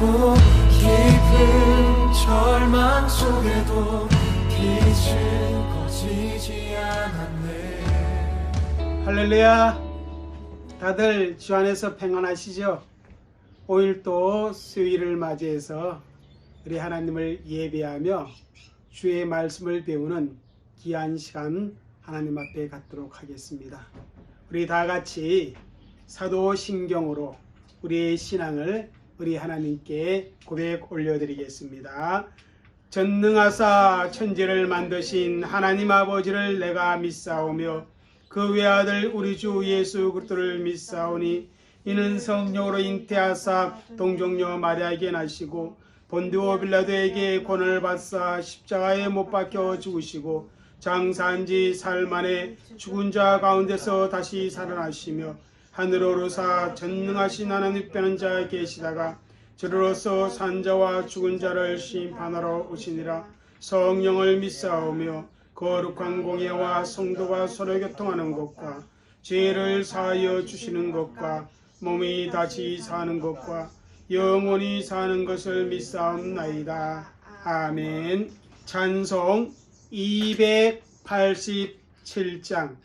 속에도 깊은 절망 속에도 빛은 꺼지지 않았네. 할렐루야. 다들 주 안에서 평안하시죠? 오늘 또 수요일을 맞이해서 우리 하나님을 예배하며 주의 말씀을 배우는 귀한 시간 하나님 앞에 갖도록 하겠습니다. 우리 다 같이 사도신경으로 우리의 신앙을 우리 하나님께 고백 올려드리겠습니다. 전능하사 천지를 만드신 하나님 아버지를 내가 믿사오며 그 외아들 우리 주 예수 그리스도를 믿사오니 이는 성령으로 잉태하사 동정녀 마리아에게 나시고 본디오 빌라도에게 고난을 받사 십자가에 못 박혀 죽으시고 장사한 지 사흘 만에 죽은 자 가운데서 다시 살아나시며 하늘로 오르사 전능하신 하나님 빼는 자 계시다가 저로서 산 자와 죽은 자를 심판하러 오시니라. 성령을 믿사오며 거룩한 공예와 성도가 서로 교통하는 것과 죄를 사하여 주시는 것과 몸이 다시 사는 것과 영원히 사는 것을 믿사옵나이다. 아멘. 찬송 287장,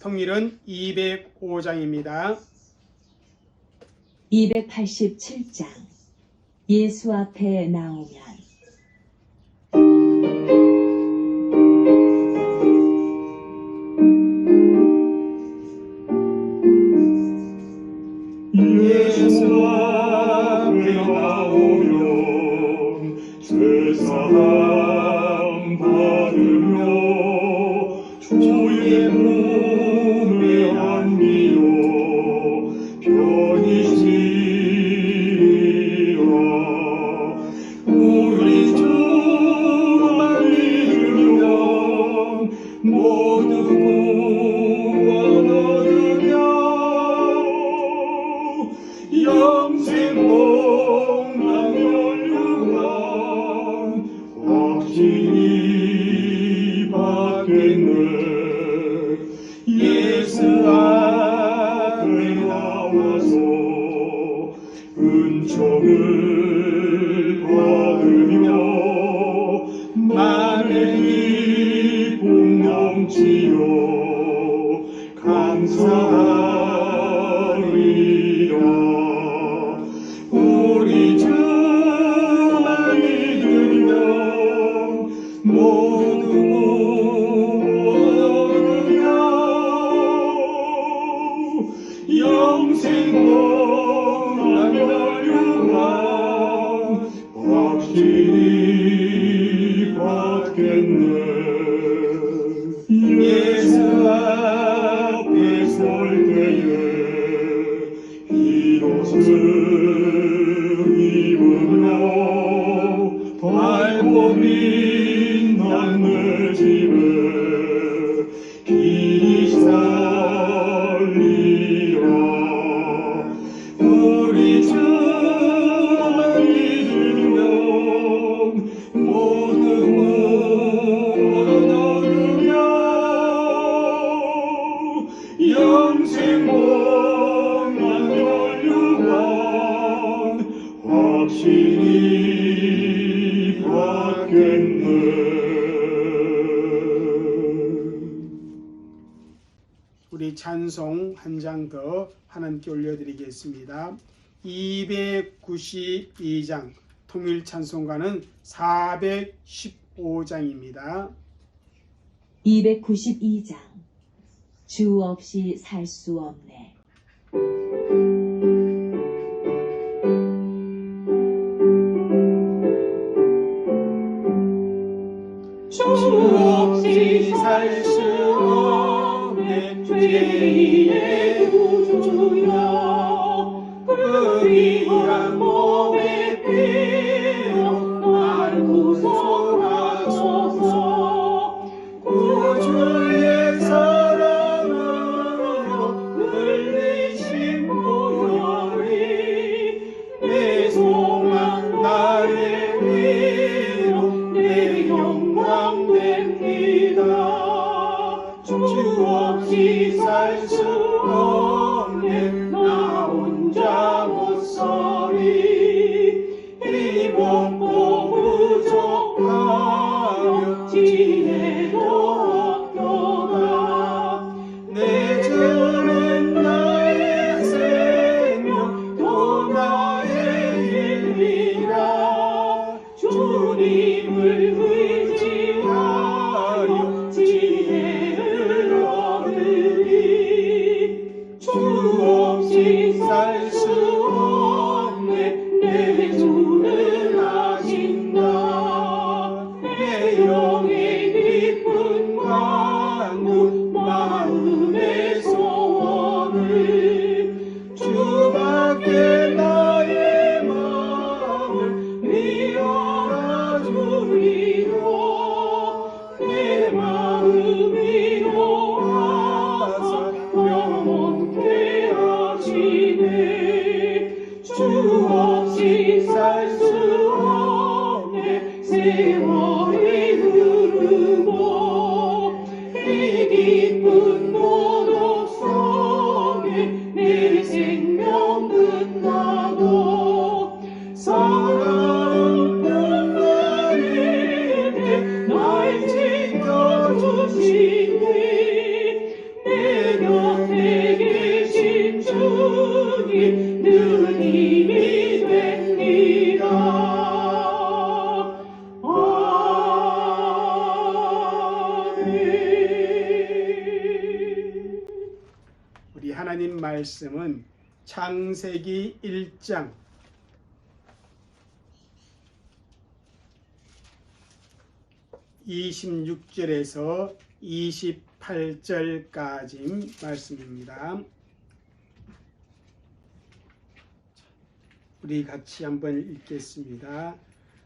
통일은 205장입니다. 287장 예수 앞에 나오면 예수 앞에 나오면 죄사함 받으며 주의 몸에 안기어 편히 쉬리라. 우리 주만 믿으면 모두 구원 얻으며 영생 복락 연류한 확신이 받겠네. 예수 앞에 나와서 은총을 받으며 만행이 풍성치여 감사하리라. 우리 주만 믿으면 모두 얻으며 영생 복락 연류한 확실히 받겠네. 예수 앞에 설 때에 이것을 입으며 밝고 빛난 내 집에 길이 살리라. 우리 주만 믿으면 모두 구원 얻으며 영생 복락 연류한 확신이 받겠네. 우리 찬송 한 장 더 하나님께 올려드리겠습니다. 292장, 통일 찬송가는 415장입니다. 292장 주 없이 살 수 없네. 주 없이 살 수 없네. 죄의 구주여 그리한 몸의 피로 날 구속하소서. 구주의 사랑으로 흘리신 보혈이 내 소망 나의 위로 내 영광 됩니다. 주 없이 살 수 없네. 나 혼자 못 서리. 하나님 말씀은 창세기 1장 26절에서 28절까지 말씀입니다. 우리 같이 한번 읽겠습니다.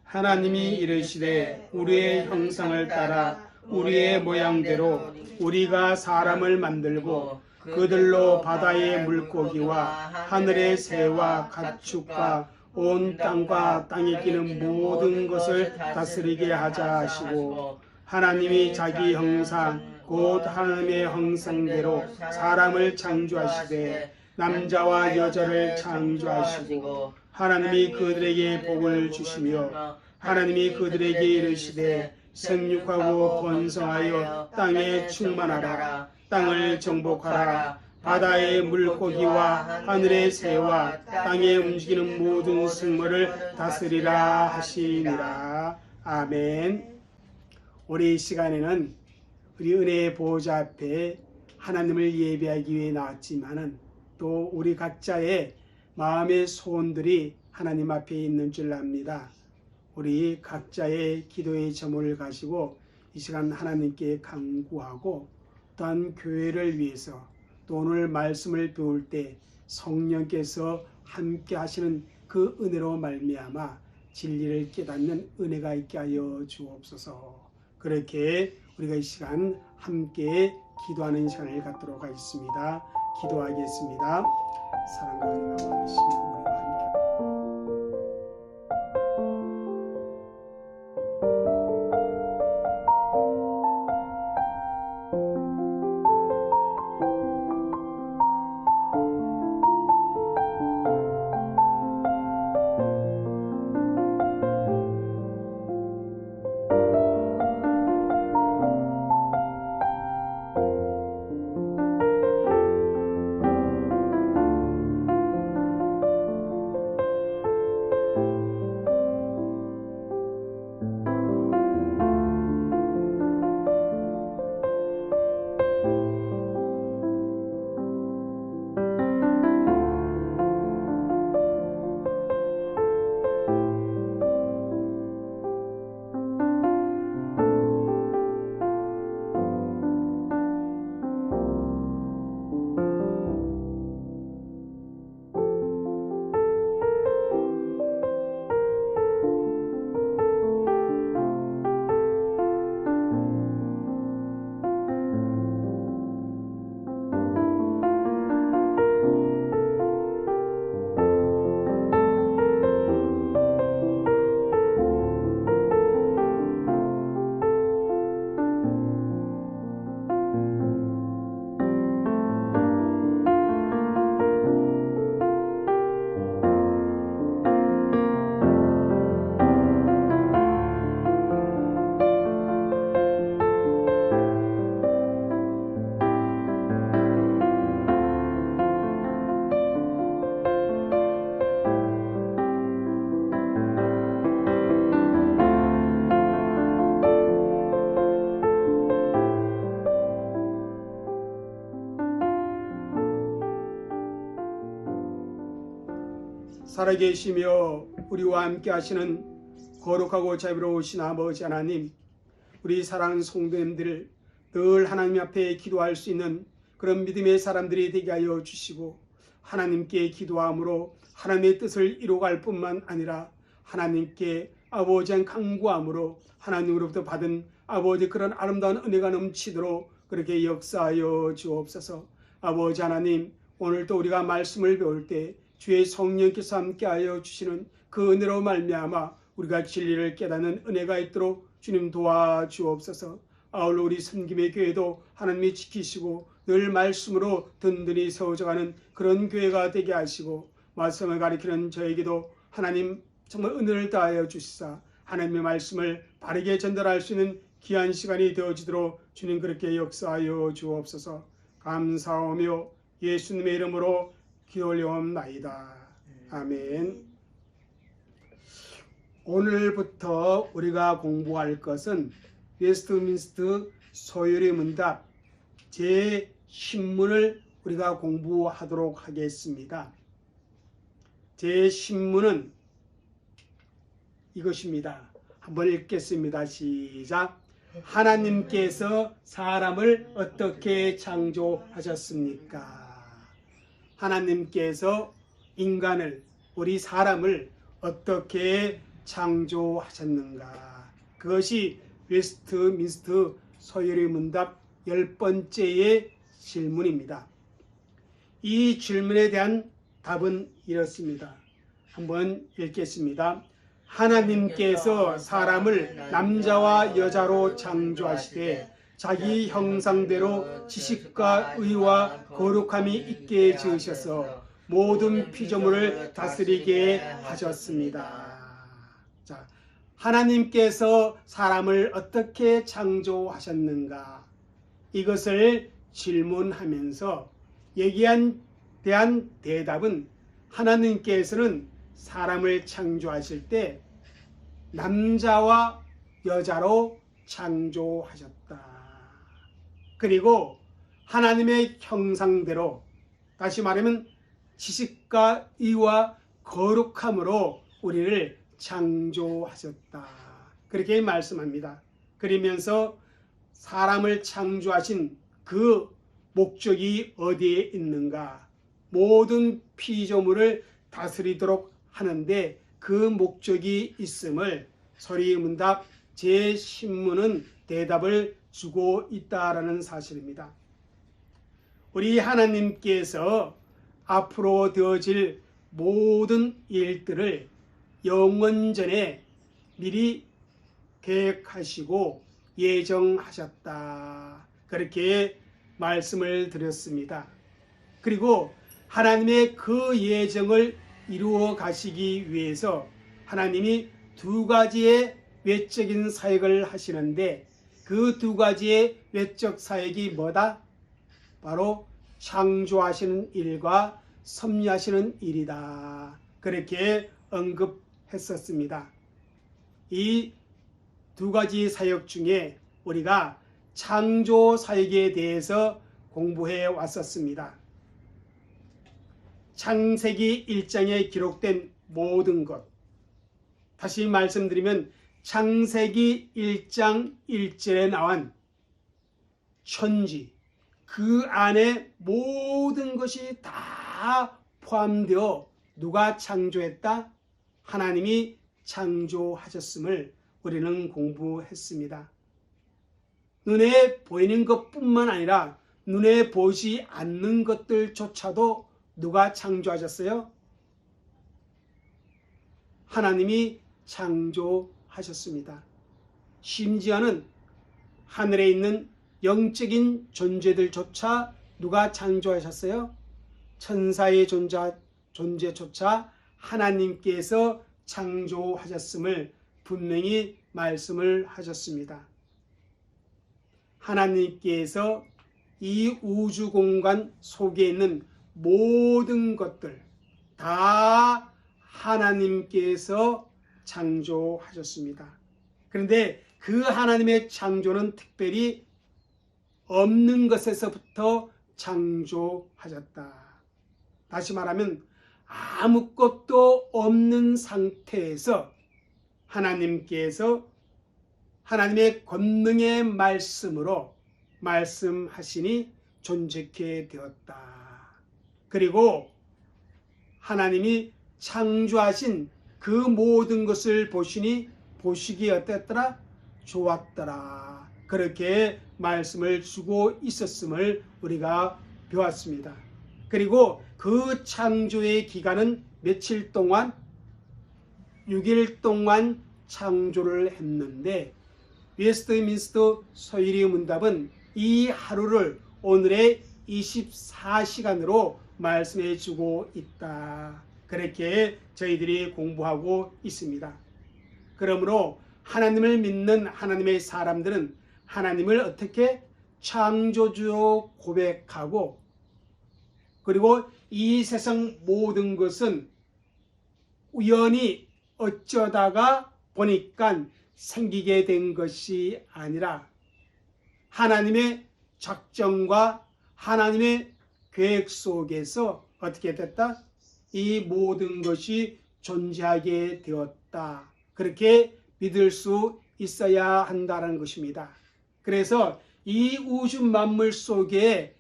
하나님이 이르시되 우리의 형상을 따라 우리의 모양대로 우리가 사람을 만들고 그들로 바다의 물고기와 하늘의 새와 가축과 온 땅과 땅에 기는 모든 것을 다스리게 하자 하시고 하나님이 자기 형상 곧 하나님의 형상대로 사람을 창조하시되 남자와 여자를 창조하시고 하나님이 그들에게 복을 주시며 하나님이 그들에게 이르시되 생육하고 번성하여 땅에 충만하라 땅을 정복하라 바다의 물고기와 하늘의 새와 땅에 움직이는 모든 생물을 다스리라 하시니라. 아멘. 우리 이 시간에는 우리 은혜의 보호자 앞에 하나님을 예배하기 위해 나왔지만은 또 우리 각자의 마음의 소원들이 하나님 앞에 있는 줄 압니다. 우리 각자의 기도의 제목을 가지고 이 시간 하나님께 간구하고 또한 교회를 위해서 또 오늘 말씀을 배울 때 성령께서 함께 하시는 그 은혜로 말미암아 진리를 깨닫는 은혜가 있게 하여 주옵소서. 그렇게 우리가 이 시간 함께 기도하는 시간을 갖도록 하겠습니다. 기도하겠습니다. 사랑과 은혜가 많으시며 우리와 함께 살아계시며 우리와 함께 하시는 거룩하고 자비로우신 아버지 하나님, 우리 사랑하는 성도님들 늘 하나님 앞에 기도할 수 있는 그런 믿음의 사람들이 되게 하여 주시고 하나님께 기도함으로 하나님의 뜻을 이루어갈 뿐만 아니라 하나님께 아버지의 간구함으로 하나님으로부터 받은 아버지 그런 아름다운 은혜가 넘치도록 그렇게 역사하여 주옵소서. 아버지 하나님, 오늘도 우리가 말씀을 배울 때 주의 성령께서 함께하여 주시는 그 은혜로 말미암아 우리가 진리를 깨닫는 은혜가 있도록 주님 도와주옵소서. 아울러 우리 섬김의 교회도 하나님이 지키시고 늘 말씀으로 든든히 세워져가는 그런 교회가 되게 하시고 말씀을 가리키는 저에게도 하나님 정말 은혜를 다하여 주시사 하나님의 말씀을 바르게 전달할 수 있는 귀한 시간이 되어지도록 주님 그렇게 역사하여 주옵소서. 감사하며 예수님의 이름으로 기도 올려옵나이다. 아멘. 오늘부터 우리가 공부할 것은 웨스트민스터 소요리 문답 제10문을 우리가 공부하도록 하겠습니다. 제 신문은 이것입니다. 한번 읽겠습니다. 시작. 하나님께서 사람을 어떻게 창조하셨습니까? 하나님께서 인간을, 우리 사람을 어떻게 창조하셨는가? 그것이 웨스트민스터 서열의 문답 10번째의 질문입니다. 이 질문에 대한 답은 이렇습니다. 한번 읽겠습니다. 하나님께서 사람을 남자와 여자로 창조하시되 자기 형상대로 지식과 의와 거룩함이 있게 지으셔서 모든 피조물을 다스리게 하셨습니다. 자, 하나님께서 사람을 어떻게 창조하셨는가? 이것을 질문하면서 대한 대답은 하나님께서는 사람을 창조하실 때 남자와 여자로 창조하셨다. 그리고 하나님의 형상대로, 다시 말하면 지식과 의와 거룩함으로 우리를 창조하셨다. 그렇게 말씀합니다. 그러면서 사람을 창조하신 그 목적이 어디에 있는가? 모든 피조물을 다스리도록 하는데 그 목적이 있음을 서리문답 제10문은 대답을 주고 있다라는 사실입니다. 우리 하나님께서 앞으로 되어질 모든 일들을 영원전에 미리 계획하시고 예정하셨다. 그렇게 말씀을 드렸습니다. 그리고 하나님의 그 예정을 이루어 가시기 위해서 하나님이 두 가지의 외적인 사역을 하시는데 그 두 가지의 외적 사역이 뭐다? 바로 창조하시는 일과 섭리하시는 일이다. 그렇게 언급했었습니다. 이 두 가지 사역 중에 우리가 창조 사역에 대해서 공부해 왔었습니다. 창세기 1장에 기록된 모든 것, 다시 말씀드리면 창세기 1장 1절에 나온 천지, 그 안에 모든 것이 다 포함되어 누가 창조했다? 하나님이 창조하셨음을 우리는 공부했습니다. 눈에 보이는 것뿐만 아니라 눈에 보이지 않는 것들조차도 누가 창조하셨어요? 하나님이 창조하셨습니다. 심지어는 하늘에 있는 영적인 존재들조차 누가 창조하셨어요? 천사의 존재조차 하나님께서 창조하셨음을 분명히 말씀을 하셨습니다. 하나님께서 이 우주 공간 속에 있는 모든 것들 다 하나님께서 창조하셨습니다. 그런데 그 하나님의 창조는 특별히 없는 것에서부터 창조하셨다. 다시 말하면 아무것도 없는 상태에서 하나님께서 하나님의 권능의 말씀으로 말씀하시니 존재케 되었다. 그리고 하나님이 창조하신 그 모든 것을 보시니 보시기에 어땠더라? 좋았더라. 그렇게 말씀을 주고 있었음을 우리가 배웠습니다. 그리고 그 창조의 기간은 며칠 동안? 6일 동안 창조를 했는데 웨스트민스터 서유리 문답은 이 하루를 오늘의 24시간으로 말씀해 주고 있다. 그렇게 저희들이 공부하고 있습니다. 그러므로 하나님을 믿는 하나님의 사람들은 하나님을 어떻게 창조주로 고백하고 그리고 이 세상 모든 것은 우연히 어쩌다가 보니까 생기게 된 것이 아니라 하나님의 작정과 하나님의 계획 속에서 어떻게 됐다? 이 모든 것이 존재하게 되었다. 그렇게 믿을 수 있어야 한다는 것입니다. 그래서 이 우주 만물 속에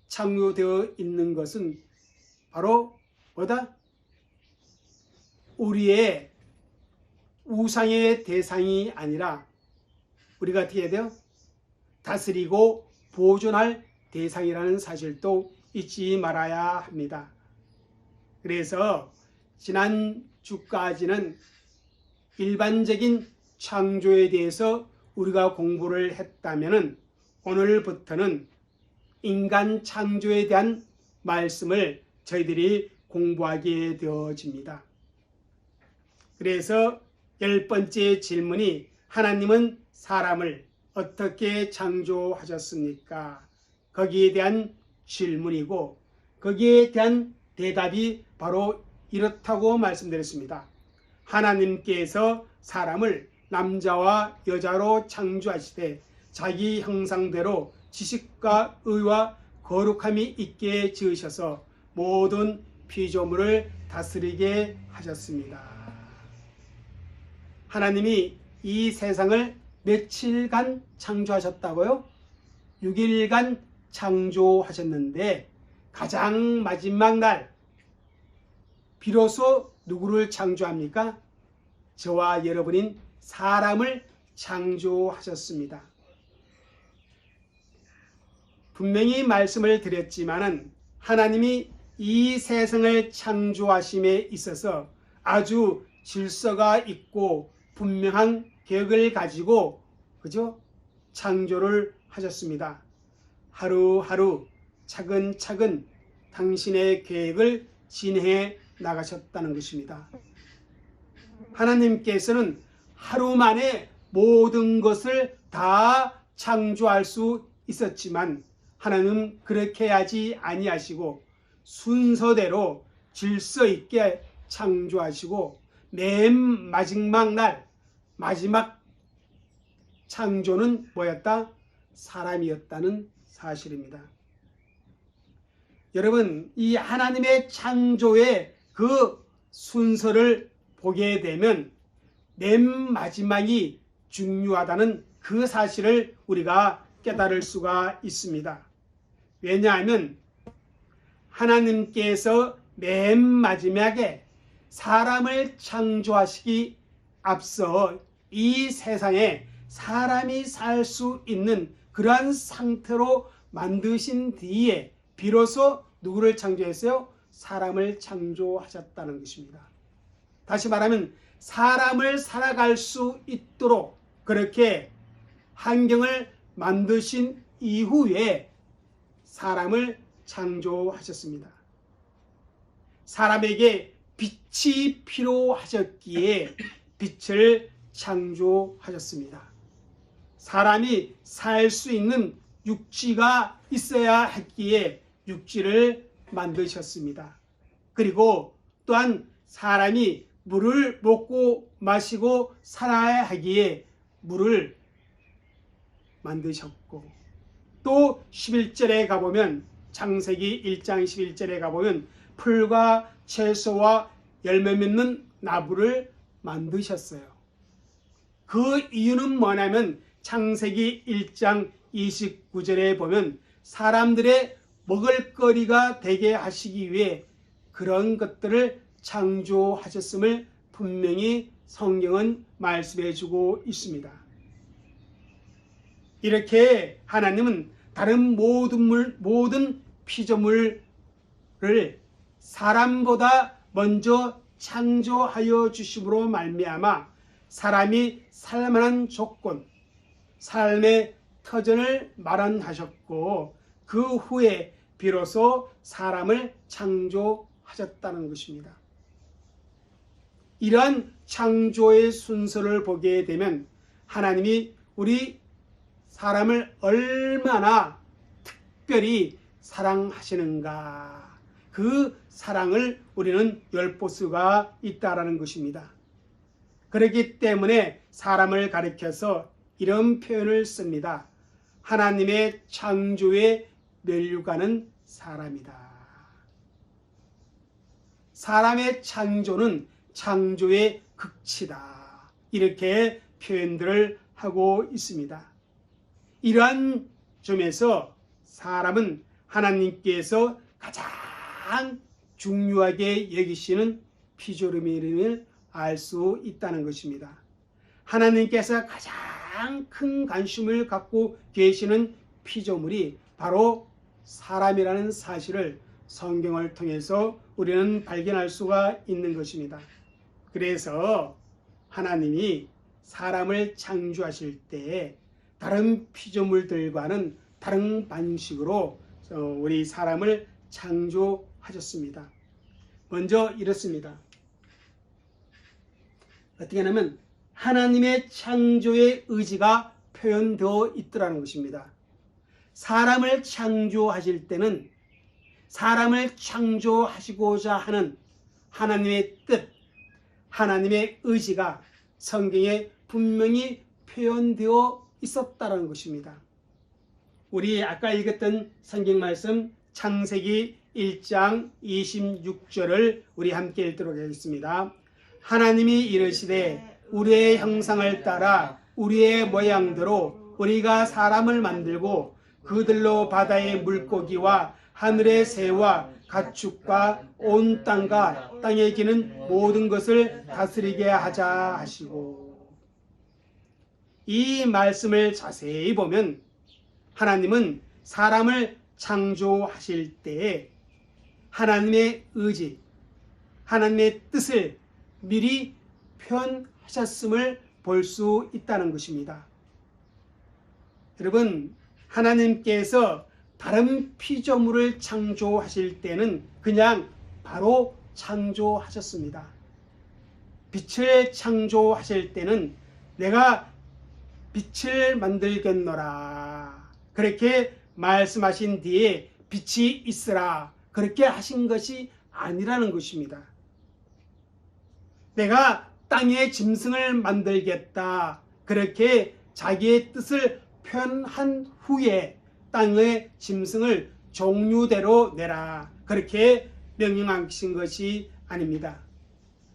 창조되어 있는 것은 바로 뭐다? 우리의 우상의 대상이 아니라 우리가 어떻게 해야 돼요? 다스리고 보존할 대상이라는 사실도 잊지 말아야 합니다. 그래서 지난 주까지는 일반적인 창조에 대해서 우리가 공부를 했다면 오늘부터는 인간 창조에 대한 말씀을 저희들이 공부하게 되어집니다. 그래서 10번째 질문이 하나님은 사람을 어떻게 창조하셨습니까? 거기에 대한 질문이고 거기에 대한 대답이 바로 이렇다고 말씀드렸습니다. 하나님께서 사람을 남자와 여자로 창조하시되 자기 형상대로 지식과 의와 거룩함이 있게 지으셔서 모든 피조물을 다스리게 하셨습니다. 하나님이 이 세상을 며칠간 창조하셨다고요? 6일간 창조하셨는데 가장 마지막 날 비로소 누구를 창조합니까? 저와 여러분인 사람을 창조하셨습니다. 분명히 말씀을 드렸지만은 하나님이 이 세상을 창조하심에 있어서 아주 질서가 있고 분명한 계획을 가지고 그죠? 창조를 하셨습니다. 하루하루 차근차근 당신의 계획을 진행해 나가셨다는 것입니다. 하나님께서는 하루 만에 모든 것을 다 창조할 수 있었지만 하나님은 그렇게 하지 아니하시고 순서대로 질서 있게 창조하시고 맨 마지막 날 마지막 창조는 뭐였다? 사람이었다는 사실입니다. 여러분, 이 하나님의 창조의 그 순서를 보게 되면 맨 마지막이 중요하다는 그 사실을 우리가 깨달을 수가 있습니다. 왜냐하면 하나님께서 맨 마지막에 사람을 창조하시기 앞서 이 세상에 사람이 살 수 있는 그러한 상태로 만드신 뒤에 비로소 누구를 창조했어요? 사람을 창조하셨다는 것입니다. 다시 말하면 사람을 살아갈 수 있도록 그렇게 환경을 만드신 이후에 사람을 창조하셨습니다. 사람에게 빛이 필요하셨기에 빛을 창조하셨습니다. 사람이 살 수 있는 육지가 있어야 했기에 육지를 만드셨습니다. 그리고 또한 사람이 물을 먹고 마시고 살아야 하기에 물을 만드셨고 또 11절에 가보면 창세기 1장 11절에 가보면 풀과 채소와 열매 맺는 나무를 만드셨어요. 그 이유는 뭐냐면 창세기 1장 29절에 보면 사람들의 먹을거리가 되게 하시기 위해 그런 것들을 창조하셨음을 분명히 성경은 말씀해 주고 있습니다. 이렇게 하나님은 다른 모든 피조물을 사람보다 먼저 창조하여 주심으로 말미암아 사람이 살만한 조건, 삶의 터전을 마련하셨고 그 후에 비로소 사람을 창조하셨다는 것입니다. 이러한 창조의 순서를 보게 되면 하나님이 우리 사람을 얼마나 특별히 사랑하시는가, 그 사랑을 우리는 엿볼 수가 있다는 것입니다. 그렇기 때문에 사람을 가리켜서 이런 표현을 씁니다. 하나님의 창조에 면류관은 사람이다. 사람의 창조는 창조의 극치다. 이렇게 표현들을 하고 있습니다. 이러한 점에서 사람은 하나님께서 가장 중요하게 여기시는 피조물임을 알 수 있다는 것입니다. 하나님께서 가장 큰 관심을 갖고 계시는 피조물이 바로 사람이라는 사실을 성경을 통해서 우리는 발견할 수가 있는 것입니다. 그래서 하나님이 사람을 창조하실 때 다른 피조물들과는 다른 방식으로 우리 사람을 창조하셨습니다. 먼저 이렇습니다. 어떻게 하냐면 하나님의 창조의 의지가 표현되어 있더라는 것입니다. 사람을 창조하실 때는 사람을 창조하시고자 하는 하나님의 뜻, 하나님의 의지가 성경에 분명히 표현되어 있었다는 것입니다. 우리 아까 읽었던 성경 말씀 창세기 1장 26절을 우리 함께 읽도록 하겠습니다. 하나님이 이르시되 우리의 형상을 따라 우리의 모양대로 우리가 사람을 만들고 그들로 바다의 물고기와 하늘의 새와 가축과 온 땅과 땅에 기는 모든 것을 다스리게 하자 하시고, 이 말씀을 자세히 보면 하나님은 사람을 창조하실 때에 하나님의 의지, 하나님의 뜻을 미리 표현하셨음을 볼 수 있다는 것입니다. 여러분, 하나님께서 다른 피조물을 창조하실 때는 그냥 바로 창조하셨습니다. 빛을 창조하실 때는 내가 빛을 만들겠노라 그렇게 말씀하신 뒤에 빛이 있으라 그렇게 하신 것이 아니라는 것입니다. 내가 땅의 짐승을 만들겠다 그렇게 자기의 뜻을 표현한 후에 땅의 짐승을 종류대로 내라 그렇게 명령하신 것이 아닙니다.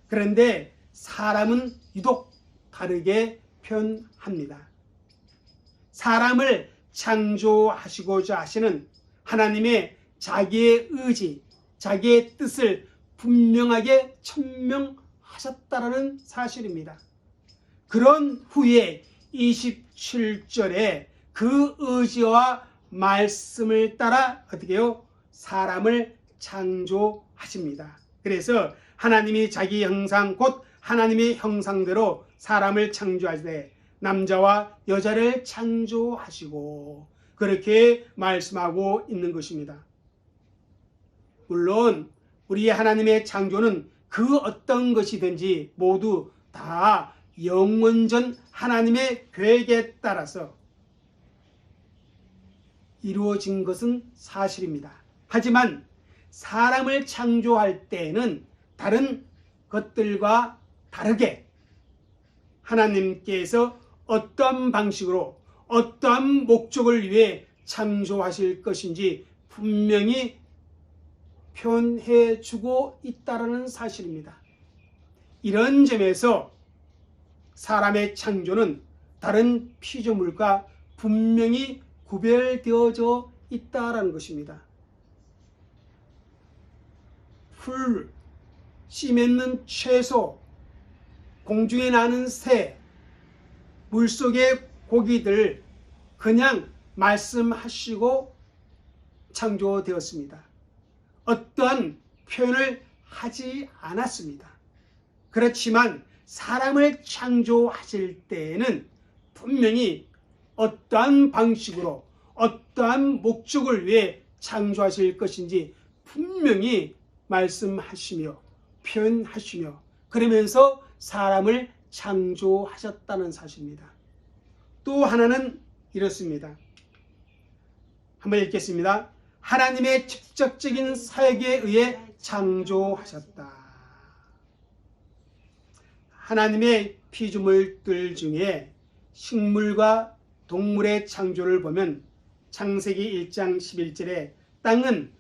그런데 사람은 유독 다르게 표현합니다. 사람을 창조하시고자 하시는 하나님의 자기의 의지, 자기의 뜻을 분명하게 천명하셨다는 사실입니다. 그런 후에 27절에 그 의지와 말씀을 따라 어떻게 해요? 사람을 창조하십니다. 그래서 하나님이 자기 형상 곧 하나님의 형상대로 사람을 창조하시되 남자와 여자를 창조하시고 그렇게 말씀하고 있는 것입니다. 물론 우리 하나님의 창조는 그 어떤 것이든지 모두 다 영원전 하나님의 계획에 따라서 이루어진 것은 사실입니다. 하지만 사람을 창조할 때에는 다른 것들과 다르게 하나님께서 어떤 방식으로 어떠한 목적을 위해 창조하실 것인지 분명히 표현해 주고 있다는 사실입니다. 이런 점에서 사람의 창조는 다른 피조물과 분명히 구별되어져 있다는 것입니다. 풀, 씨 맺는 채소, 공중에 나는 새, 물속의 고기들 그냥 말씀하시고 창조되었습니다. 어떠한 표현을 하지 않았습니다. 그렇지만 사람을 창조하실 때에는 분명히 어떠한 방식으로 어떠한 목적을 위해 창조하실 것인지 분명히 말씀하시며 표현하시며 그러면서 사람을 창조하셨다는 사실입니다. 또 하나는 이렇습니다. 한번 읽겠습니다. 하나님의 직접적인 사역에 의해 창조하셨다. 하나님의 피조물들 중에 식물과 동물의 창조를 보면 창세기 1장 11절에 땅은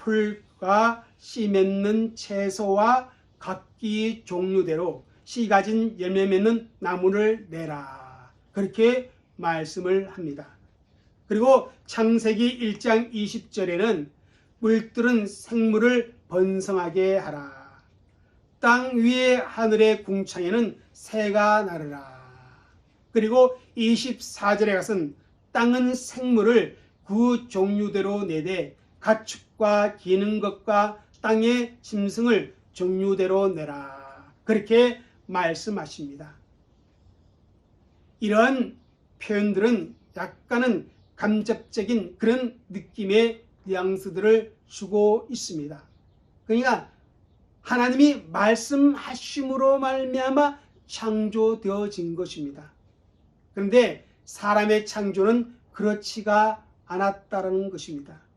풀과 씨 맺는 채소와 각기 종류대로 씨 가진 열매 맺는 나무를 내라. 그렇게 말씀을 합니다. 그리고 창세기 1장 20절에는 물들은 생물을 번성하게 하라. 땅 위에 하늘의 궁창에는 새가 나르라. 그리고 24절에 가서는 땅은 생물을 그 종류대로 내되 가축과 기는 것과 땅의 짐승을 종류대로 내라. 그렇게 말씀하십니다. 이러한 표현들은 약간은 감접적인 그런 느낌의 뉘앙스들을 주고 있습니다. 그러니까 하나님이 말씀하심으로 말미암아 창조되어진 것입니다. 그런데 사람의 창조는 그렇지가 않았다는 것입니다.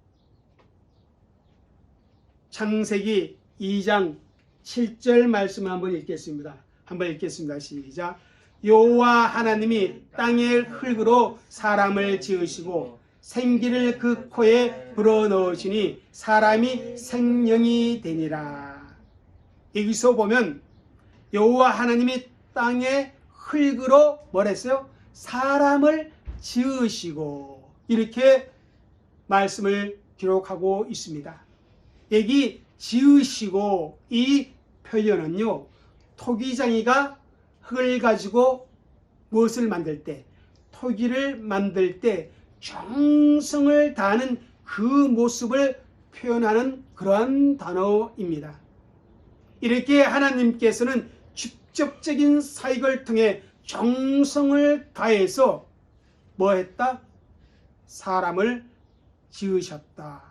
창세기 2장 7절 말씀을 한번 읽겠습니다. 한번 읽겠습니다. 시작. 여호와 하나님이 땅의 흙으로 사람을 지으시고 생기를 그 코에 불어넣으시니 사람이 생명이 되니라. 여기서 보면 여호와 하나님이 땅의 흙으로 뭘 했어요? 사람을 지으시고 이렇게 말씀을 기록하고 있습니다. 여기 지으시고 이 표현은요, 토기장이가 흙을 가지고 무엇을 만들 때, 토기를 만들 때 정성을 다하는 그 모습을 표현하는 그러한 단어입니다. 이렇게 하나님께서는 직접적인 사역을 통해 정성을 다해서 뭐 했다? 사람을 지으셨다.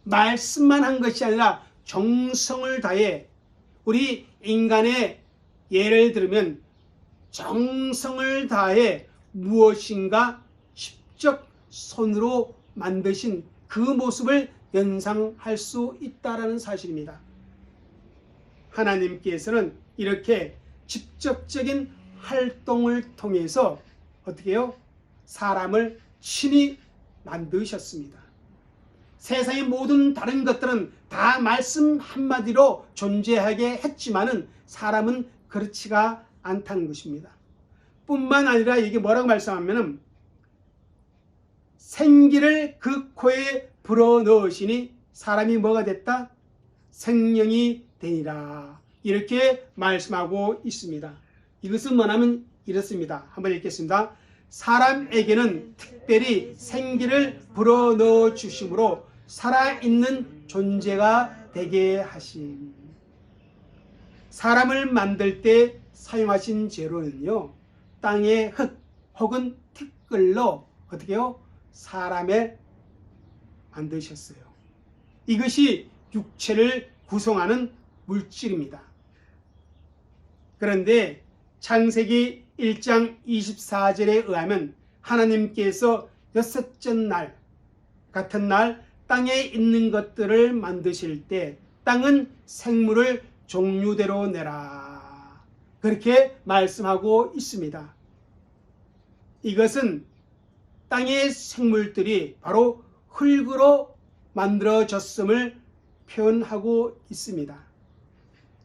말씀만 한 것이 아니라 정성을 다해, 우리 인간의 예를 들면 정성을 다해 무엇인가 직접 손으로 만드신 그 모습을 연상할 수 있다는 사실입니다. 하나님께서는 이렇게 직접적인 활동을 통해서 어떻게 해요? 사람을 친히 만드셨습니다. 세상의 모든 다른 것들은 다 말씀 한마디로 존재하게 했지만은 사람은 그렇지가 않다는 것입니다. 뿐만 아니라 이게 뭐라고 말씀하면은 생기를 그 코에 불어넣으시니 사람이 뭐가 됐다? 생명이 되니라. 이렇게 말씀하고 있습니다. 이것은 뭐냐면 이렇습니다. 한번 읽겠습니다. 사람에게는 특별히 생기를 불어넣어 주심으로 살아있는 존재가 되게 하심. 사람을 만들 때 사용하신 재료는요, 땅의 흙 혹은 티끌로 어떻게 해요? 사람을 만드셨어요. 이것이 육체를 구성하는 물질입니다. 그런데 창세기 1장 24절에 의하면 하나님께서 여섯째 날 같은 날 땅에 있는 것들을 만드실 때 땅은 생물을 종류대로 내라. 그렇게 말씀하고 있습니다. 이것은 땅의 생물들이 바로 흙으로 만들어졌음을 표현하고 있습니다.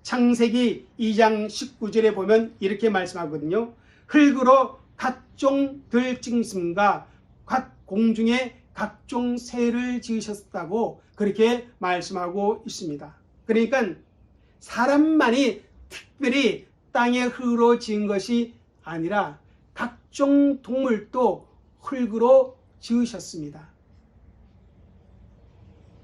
창세기 2장 19절에 보면 이렇게 말씀하거든요. 흙으로 각종 들짐승과 각 공중에 각종 새를 지으셨다고 그렇게 말씀하고 있습니다. 그러니까 사람만이 특별히 땅의 흙으로 지은 것이 아니라 각종 동물도 흙으로 지으셨습니다.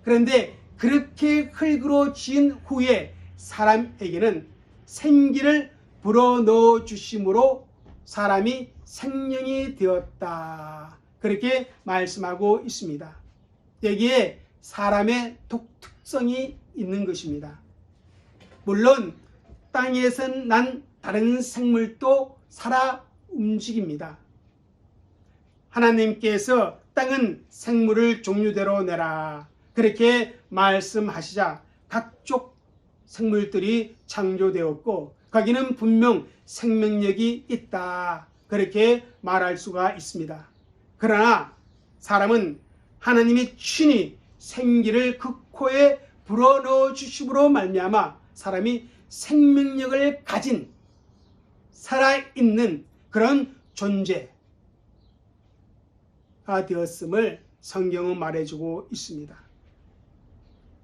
그런데 그렇게 흙으로 지은 후에 사람에게는 생기를 불어넣어 주심으로 사람이 생명이 되었다. 그렇게 말씀하고 있습니다. 여기에 사람의 독특성이 있는 것입니다. 물론 땅에서 난 다른 생물도 살아 움직입니다. 하나님께서 땅은 생물을 종류대로 내라. 그렇게 말씀하시자 각종 생물들이 창조되었고 거기는 분명 생명력이 있다. 그렇게 말할 수가 있습니다. 그러나 사람은 하나님이 친히 생기를 그 코에 불어넣어 주심으로 말미암아 사람이 생명력을 가진 살아있는 그런 존재가 되었음을 성경은 말해주고 있습니다.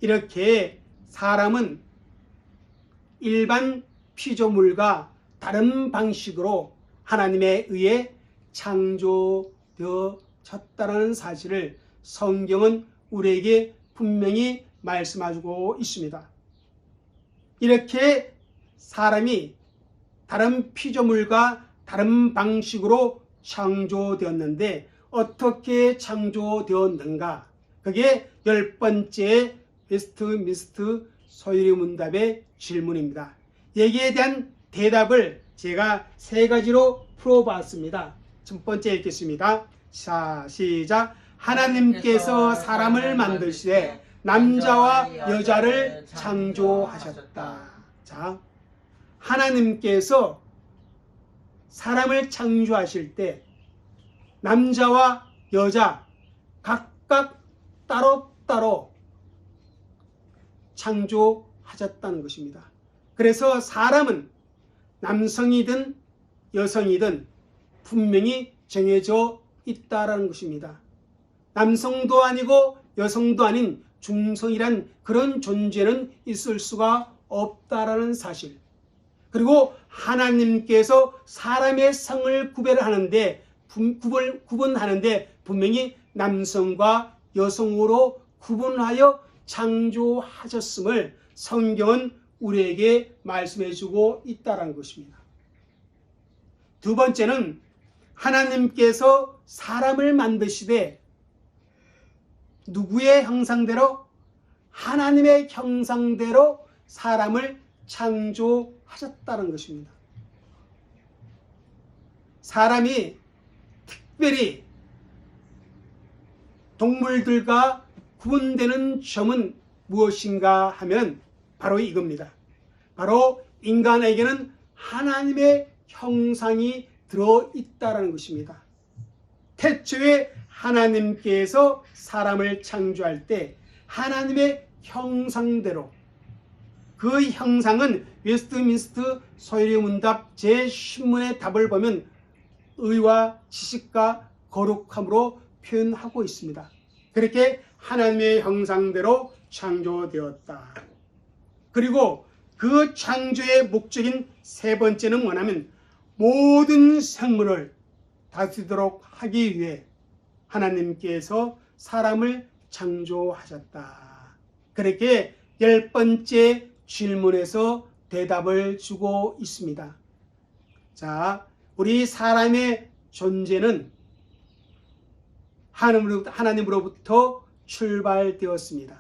이렇게 사람은 일반 피조물과 다른 방식으로 하나님에 의해 창조되어졌다는 사실을 성경은 우리에게 분명히 말씀해주고 있습니다. 이렇게 사람이 다른 피조물과 다른 방식으로 창조되었는데 어떻게 창조되었는가? 그게 10번째 웨스트민스터 소유리 문답의 질문입니다. 여기에 대한 대답을 제가 3가지로 풀어봤습니다. 첫 번째 읽겠습니다. 자, 시작. 하나님께서 사람을 만드시되 남자와 여자를 창조하셨다. 자, 하나님께서 사람을 창조하실 때 남자와 여자 각각 따로따로 창조하셨다는 것입니다. 그래서 사람은 남성이든 여성이든 분명히 정해져 있다는 것입니다. 남성도 아니고 여성도 아닌 중성이란 그런 존재는 있을 수가 없다라는 사실. 그리고 하나님께서 사람의 성을 구별하는데 구분하는데 분명히 남성과 여성으로 구분하여 창조하셨음을 성경은 우리에게 말씀해 주고 있다는 것입니다. 두 번째는 하나님께서 사람을 만드시되 누구의 형상대로? 하나님의 형상대로 사람을 창조하셨다는 것입니다. 사람이 특별히 동물들과 구분되는 점은 무엇인가 하면 바로 이겁니다. 바로 인간에게는 하나님의 형상이 들어있다는 것입니다. 태초에 하나님께서 사람을 창조할 때 하나님의 형상대로, 그 형상은 웨스트민스터 소유리 문답 제10문의 답을 보면 의와 지식과 거룩함으로 표현하고 있습니다. 그렇게 하나님의 형상대로 창조되었다. 그리고 그 창조의 목적인 3번째는 뭐냐면 모든 생물을 다스리도록 하기 위해 하나님께서 사람을 창조하셨다. 그렇게 10번째 질문에서 대답을 주고 있습니다. 자, 우리 사람의 존재는 하나님으로부터 출발되었습니다.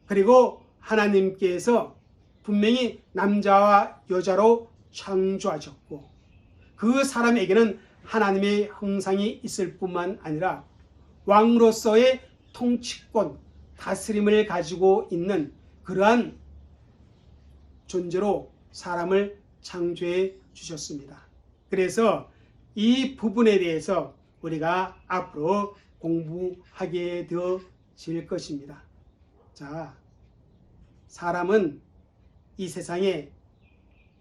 그리고 하나님께서 분명히 남자와 여자로 창조하셨고 그 사람에게는 하나님의 형상이 있을 뿐만 아니라 왕으로서의 통치권, 다스림을 가지고 있는 그러한 존재로 사람을 창조해 주셨습니다. 그래서 이 부분에 대해서 우리가 앞으로 공부하게 되어질 것입니다. 자, 사람은 이 세상에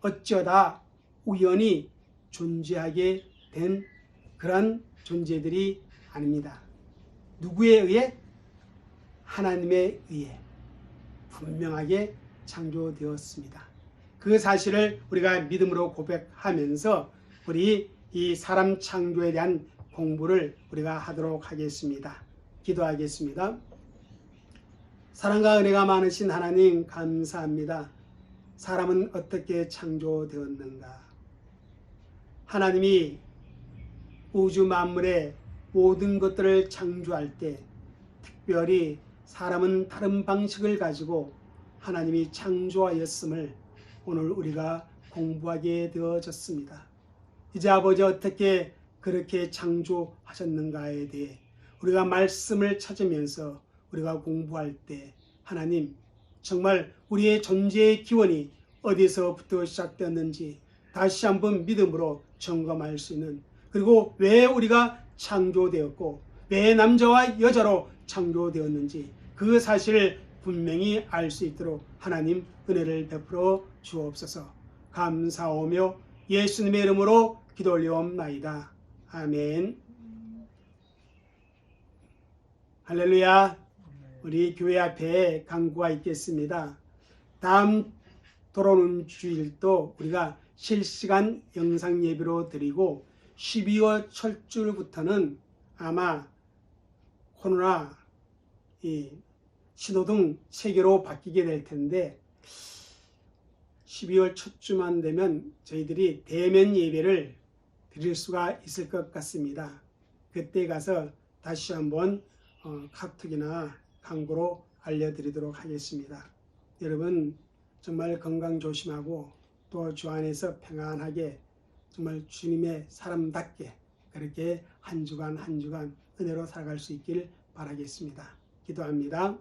어쩌다 우연히 존재하게 된 그런 존재들이 아닙니다. 누구에 의해? 하나님에 의해 분명하게 창조되었습니다. 그 사실을 우리가 믿음으로 고백하면서 우리 이 사람 창조에 대한 공부를 우리가 하도록 하겠습니다. 기도하겠습니다. 사랑과 은혜가 많으신 하나님 감사합니다. 사람은 어떻게 창조되었는가? 하나님이 우주 만물의 모든 것들을 창조할 때 특별히 사람은 다른 방식을 가지고 하나님이 창조하였음을 오늘 우리가 공부하게 되어졌습니다. 이제 아버지 어떻게 그렇게 창조하셨는가에 대해 우리가 말씀을 찾으면서 우리가 공부할 때 하나님 정말 우리의 존재의 기원이 어디서부터 시작되었는지 다시 한번 믿음으로 점검할 수 있는, 그리고 왜 우리가 창조되었고 왜 남자와 여자로 창조되었는지 그 사실을 분명히 알 수 있도록 하나님 은혜를 베풀어 주옵소서. 감사하며 예수님의 이름으로 기도 올리옵나이다. 아멘. 할렐루야. 우리 교회 앞에 강구가 있겠습니다. 다음 돌아오는 주일도 우리가 실시간 영상 예배로 드리고 12월 첫 주부터는 아마 코로나 신호등 체계로 바뀌게 될 텐데 12월 첫 주만 되면 저희들이 대면 예배를 드릴 수가 있을 것 같습니다. 그때 가서 다시 한번 카톡이나 광고로 알려드리도록 하겠습니다. 여러분 정말 건강 조심하고 또 주 안에서 평안하게 정말 주님의 사람답게 그렇게 한 주간 한 주간 은혜로 살아갈 수 있길 바라겠습니다. 기도합니다.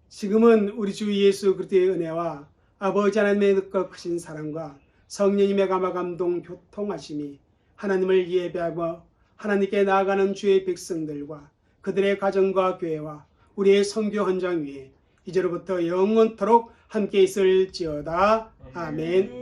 지금은 우리 주 예수 그리스도의 은혜와 아버지 하나님의 그 크신 사랑과 성령님의 감화 감동 교통하심이 하나님을 예배하고 하나님께 나아가는 주의 백성들과 그들의 가정과 교회와 우리의 선교 헌장 위에 이제로부터 영원토록 함께 있을지어다. 아멘.